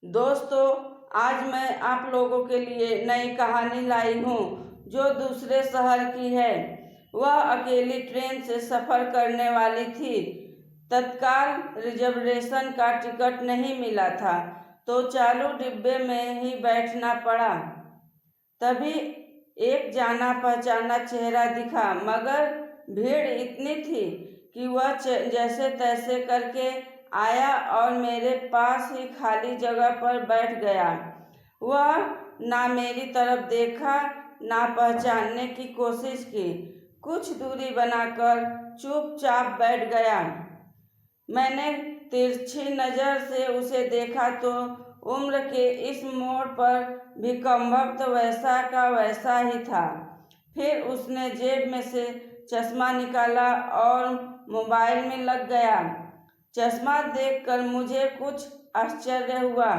दोस्तों, आज मैं आप लोगों के लिए नई कहानी लाई हूँ जो दूसरे शहर की है। वह अकेली ट्रेन से सफ़र करने वाली थी। तत्काल रिजर्वेशन का टिकट नहीं मिला था तो चालू डिब्बे में ही बैठना पड़ा। तभी एक जाना पहचाना चेहरा दिखा, मगर भीड़ इतनी थी कि वह जैसे तैसे करके आया और मेरे पास ही खाली जगह पर बैठ गया। वह ना मेरी तरफ देखा, ना पहचानने की कोशिश की। कुछ दूरी बनाकर चुपचाप बैठ गया। मैंने तिरछी नज़र से उसे देखा तो उम्र के इस मोड़ पर भी कम वक्त वैसा का वैसा ही था। फिर उसने जेब में से चश्मा निकाला और मोबाइल में लग गया। चश्मा देखकर मुझे कुछ आश्चर्य हुआ।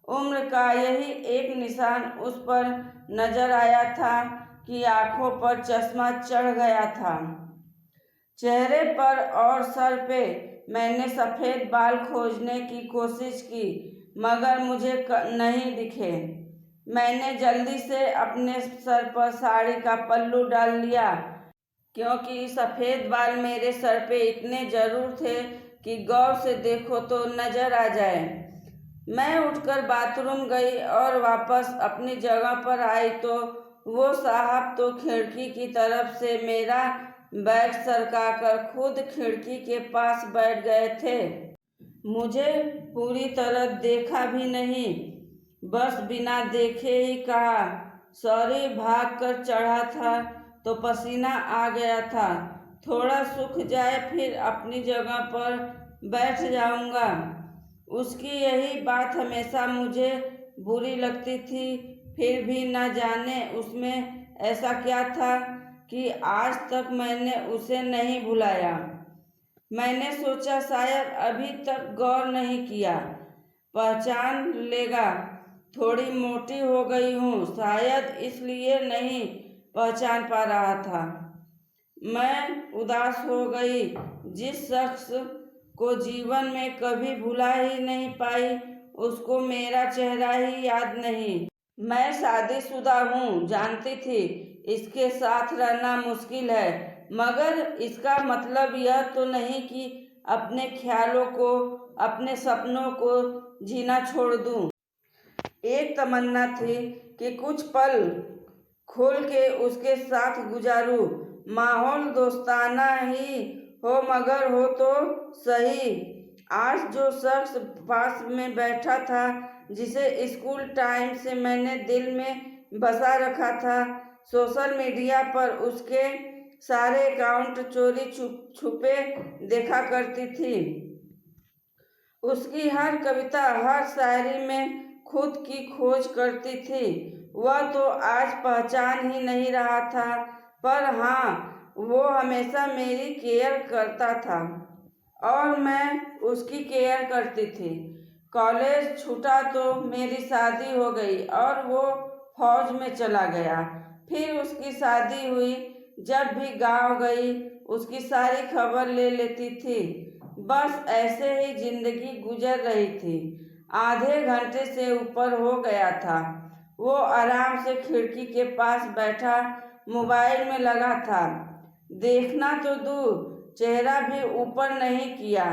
उम्र का यही एक निशान उस पर नजर आया था कि आंखों पर चश्मा चढ़ गया था। चेहरे पर और सर पे मैंने सफ़ेद बाल खोजने की कोशिश की, मगर मुझे नहीं दिखे। मैंने जल्दी से अपने सर पर साड़ी का पल्लू डाल लिया, क्योंकि सफ़ेद बाल मेरे सर पे इतने ज़रूर थे कि गौर से देखो तो नज़र आ जाए। मैं उठकर बाथरूम गई और वापस अपनी जगह पर आई तो वो साहब तो खिड़की की तरफ से मेरा बैग सरकाकर खुद खिड़की के पास बैठ गए थे। मुझे पूरी तरह देखा भी नहीं, बस बिना देखे ही कहा, सॉरी, भाग कर चढ़ा था तो पसीना आ गया था, थोड़ा सूख जाए फिर अपनी जगह पर बैठ जाऊंगा। उसकी यही बात हमेशा मुझे बुरी लगती थी। फिर भी न जाने उसमें ऐसा क्या था कि आज तक मैंने उसे नहीं भुलाया। मैंने सोचा शायद अभी तक गौर नहीं किया, पहचान लेगा। थोड़ी मोटी हो गई हूँ, शायद इसलिए नहीं पहचान पा रहा था। मैं उदास हो गई। जिस शख्स को जीवन में कभी भुला ही नहीं पाई, उसको मेरा चेहरा ही याद नहीं। मैं शादीशुदा हूँ, जानती थी इसके साथ रहना मुश्किल है, मगर इसका मतलब यह तो नहीं कि अपने ख्यालों को, अपने सपनों को जीना छोड़ दूँ। एक तमन्ना थी कि कुछ पल खुल के उसके साथ गुजारूं। माहौल दोस्ताना ही हो, मगर हो तो सही। आज जो शख्स पास में बैठा था, जिसे स्कूल टाइम से मैंने दिल में बसा रखा था, सोशल मीडिया पर उसके सारे अकाउंट चोरी छुपे देखा करती थी। उसकी हर कविता, हर शायरी में खुद की खोज करती थी। वह तो आज पहचान ही नहीं रहा था, पर हाँ, वो हमेशा मेरी केयर करता था और मैं उसकी केयर करती थी। कॉलेज छूटा तो मेरी शादी हो गई और वो फौज में चला गया। फिर उसकी शादी हुई। जब भी गांव गई उसकी सारी खबर ले लेती थी। बस ऐसे ही जिंदगी गुजर रही थी। आधे घंटे से ऊपर हो गया था। वो आराम से खिड़की के पास बैठा मोबाइल में लगा था। देखना तो दूर, चेहरा भी ऊपर नहीं किया।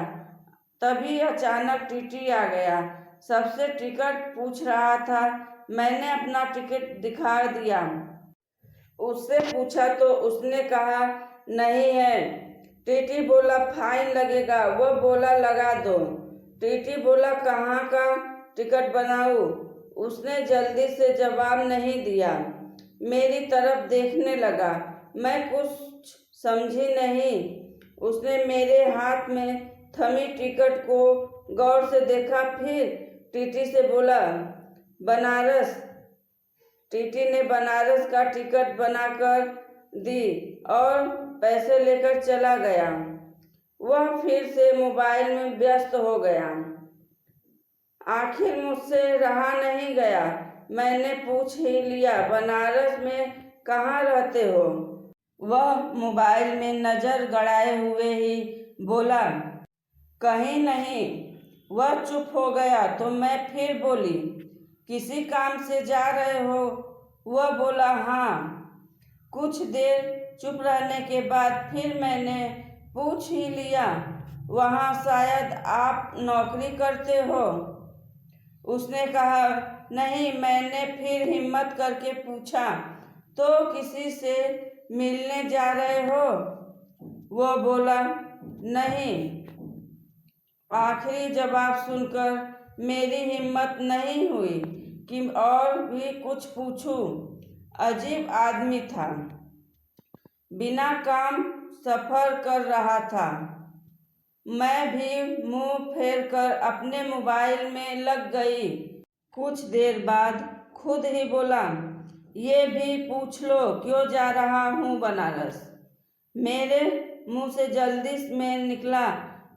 तभी अचानक टीटी आ गया। सबसे टिकट पूछ रहा था। मैंने अपना टिकट दिखा दिया। उससे पूछा तो उसने कहा नहीं है। टीटी बोला फाइन लगेगा। वो बोला लगा दो। टीटी बोला कहाँ का टिकट बनाऊं? उसने जल्दी से जवाब नहीं दिया। मेरी तरफ देखने लगा। मैं कुछ समझी नहीं। उसने मेरे हाथ में थमी टिकट को गौर से देखा, फिर टीटी से बोला बनारस। टीटी ने बनारस का टिकट बनाकर दी और पैसे लेकर चला गया। वह फिर से मोबाइल में व्यस्त हो गया। आखिर मुझसे रहा नहीं गया। मैंने पूछ ही लिया, बनारस में कहाँ रहते हो? वह मोबाइल में नज़र गड़ाए हुए ही बोला कहीं नहीं। वह चुप हो गया तो मैं फिर बोली, किसी काम से जा रहे हो? वह बोला, हाँ। कुछ देर चुप रहने के बाद फिर मैंने पूछ ही लिया, वहाँ शायद आप नौकरी करते हो? उसने कहा, नहीं। मैंने फिर हिम्मत करके पूछा, तो किसी से मिलने जा रहे हो? वह बोला, नहीं। आखिरी जवाब सुनकर मेरी हिम्मत नहीं हुई कि और भी कुछ पूछूं। अजीब आदमी था, बिना काम सफर कर रहा था। मैं भी मुंह फेर कर अपने मोबाइल में लग गई। कुछ देर बाद खुद ही बोला, ये भी पूछ लो क्यों जा रहा हूँ बनारस। मेरे मुंह से जल्दी में निकला,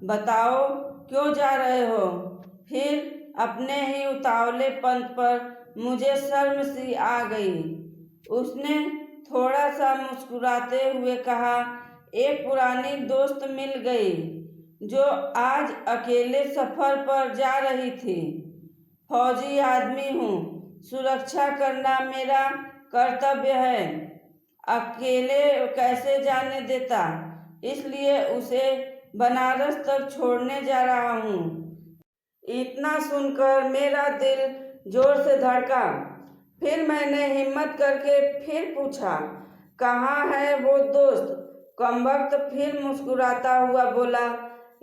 बताओ क्यों जा रहे हो? फिर अपने ही उतावलेपन पर मुझे शर्म सी आ गई। उसने थोड़ा सा मुस्कुराते हुए कहा, एक पुरानी दोस्त मिल गई जो आज अकेले सफर पर जा रही थी। फौजी आदमी हूँ, सुरक्षा करना मेरा कर्तव्य है। अकेले कैसे जाने देता, इसलिए उसे बनारस तक छोड़ने जा रहा हूँ। इतना सुनकर मेरा दिल जोर से धड़का। फिर मैंने हिम्मत करके फिर पूछा, कहाँ है वो दोस्त? कमबख्त फिर मुस्कुराता हुआ बोला,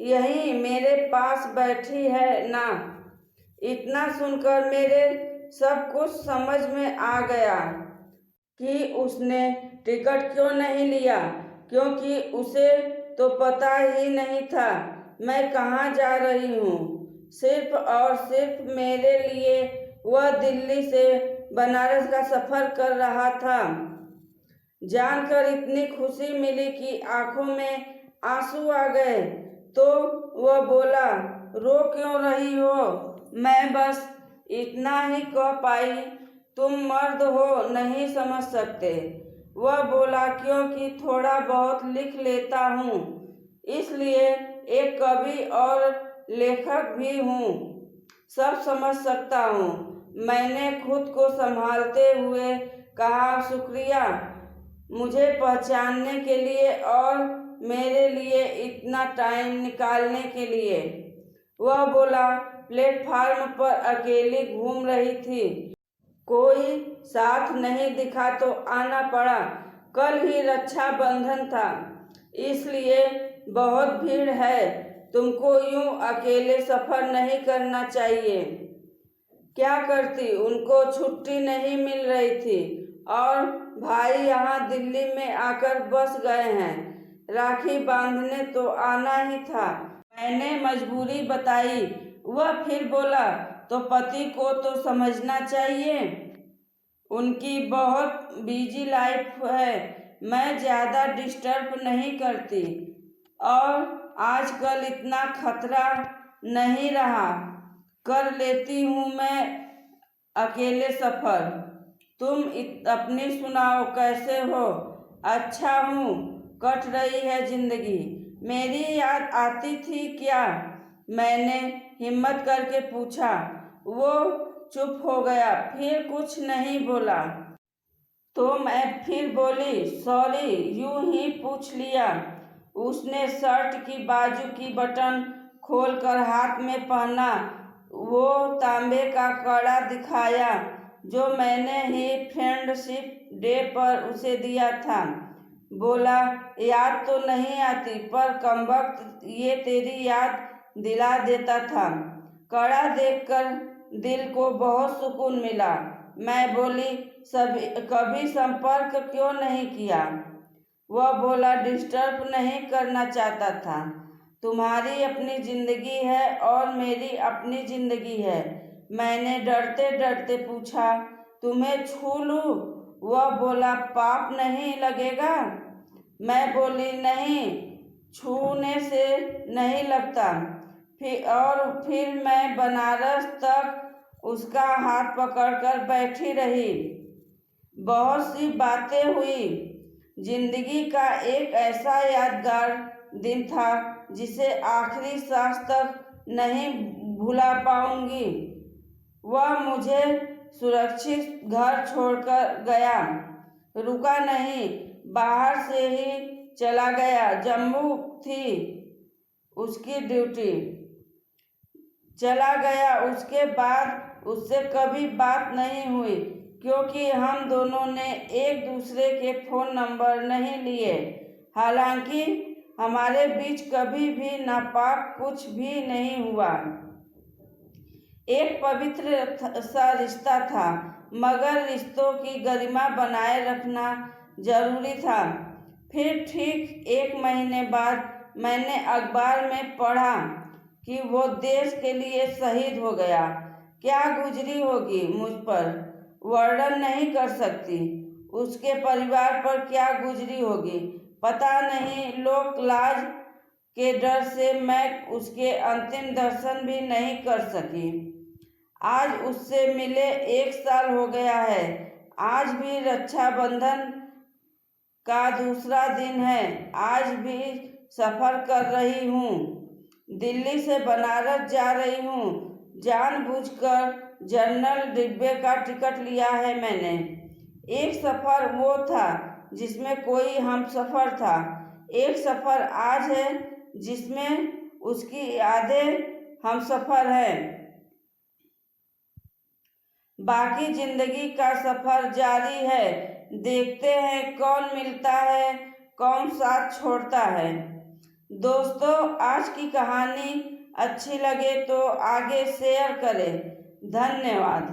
यहीं मेरे पास बैठी है ना। इतना सुनकर मेरे सब कुछ समझ में आ गया कि उसने टिकट क्यों नहीं लिया, क्योंकि उसे तो पता ही नहीं था मैं कहाँ जा रही हूँ। सिर्फ और सिर्फ मेरे लिए वह दिल्ली से बनारस का सफ़र कर रहा था। जानकर इतनी खुशी मिली कि आंखों में आंसू आ गए। तो वह बोला, रो क्यों रही हो? मैं बस इतना ही कह पाई, तुम मर्द हो, नहीं समझ सकते। वह बोला, क्योंकि थोड़ा बहुत लिख लेता हूँ, इसलिए एक कवि और लेखक भी हूँ, सब समझ सकता हूँ। मैंने खुद को संभालते हुए कहा, शुक्रिया मुझे पहचानने के लिए और मेरे लिए इतना टाइम निकालने के लिए। वह बोला, प्लेटफार्म पर अकेली घूम रही थी, कोई साथ नहीं दिखा तो आना पड़ा। कल ही रक्षाबंधन था, इसलिए बहुत भीड़ है। तुमको यूं अकेले सफ़र नहीं करना चाहिए। क्या करती, उनको छुट्टी नहीं मिल रही थी और भाई यहाँ दिल्ली में आकर बस गए हैं। राखी बांधने तो आना ही था, मैंने मजबूरी बताई। वह फिर बोला, तो पति को तो समझना चाहिए, उनकी बहुत बिजी लाइफ है, मैं ज़्यादा डिस्टर्ब नहीं करती। और आजकल इतना खतरा नहीं रहा, कर लेती हूँ मैं अकेले सफ़र। तुम अपनी सुनाओ, कैसे हो? अच्छा हूँ, कट रही है जिंदगी। मेरी याद आती थी क्या? मैंने हिम्मत करके पूछा। वो चुप हो गया, फिर कुछ नहीं बोला। तो मैं फिर बोली, सॉरी, यूं ही पूछ लिया। उसने शर्ट की बाजू की बटन खोलकर हाथ में पहना वो तांबे का कड़ा दिखाया जो मैंने ही फ्रेंडशिप डे पर उसे दिया था। बोला, याद तो नहीं आती, पर कमबख्त ये तेरी याद दिला देता था। कड़ा देखकर दिल को बहुत सुकून मिला। मैं बोली, कभी संपर्क क्यों नहीं किया? वह बोला, डिस्टर्ब नहीं करना चाहता था। तुम्हारी अपनी जिंदगी है और मेरी अपनी जिंदगी है। मैंने डरते डरते पूछा, तुम्हें छू लूं? वह बोला, पाप नहीं लगेगा? मैं बोली, नहीं, छूने से नहीं लगता। फिर मैं बनारस तक उसका हाथ पकड़कर बैठी रही। बहुत सी बातें हुई। जिंदगी का एक ऐसा यादगार दिन था जिसे आखिरी सांस तक नहीं भुला पाऊंगी। वह मुझे सुरक्षित घर छोड़कर गया, रुका नहीं, बाहर से ही चला गया। जम्मू थी उसकी ड्यूटी, चला गया। उसके बाद उससे कभी बात नहीं हुई, क्योंकि हम दोनों ने एक दूसरे के फ़ोन नंबर नहीं लिए। हालांकि हमारे बीच कभी भी नापाक कुछ भी नहीं हुआ। एक पवित्र सा रिश्ता था, मगर रिश्तों की गरिमा बनाए रखना जरूरी था। फिर ठीक 1 महीने बाद मैंने अखबार में पढ़ा कि वो देश के लिए शहीद हो गया। क्या गुजरी होगी मुझ पर वर्णन नहीं कर सकती। उसके परिवार पर क्या गुजरी होगी पता नहीं। लोक लाज के डर से मैं उसके अंतिम दर्शन भी नहीं कर सकी। आज उससे मिले 1 साल हो गया है। आज भी रक्षाबंधन का दूसरा दिन है। आज भी सफ़र कर रही हूँ। दिल्ली से बनारस जा रही हूँ। जानबूझकर जनरल डिब्बे का टिकट लिया है मैंने। एक सफ़र वो था जिसमें कोई हमसफ़र था। एक सफ़र आज है जिसमें उसकी यादें हमसफ़र हैं। बाकी जिंदगी का सफ़र जारी है। देखते हैं कौन मिलता है, कौन साथ छोड़ता है। दोस्तों, आज की कहानी अच्छी लगे तो आगे शेयर करें। धन्यवाद।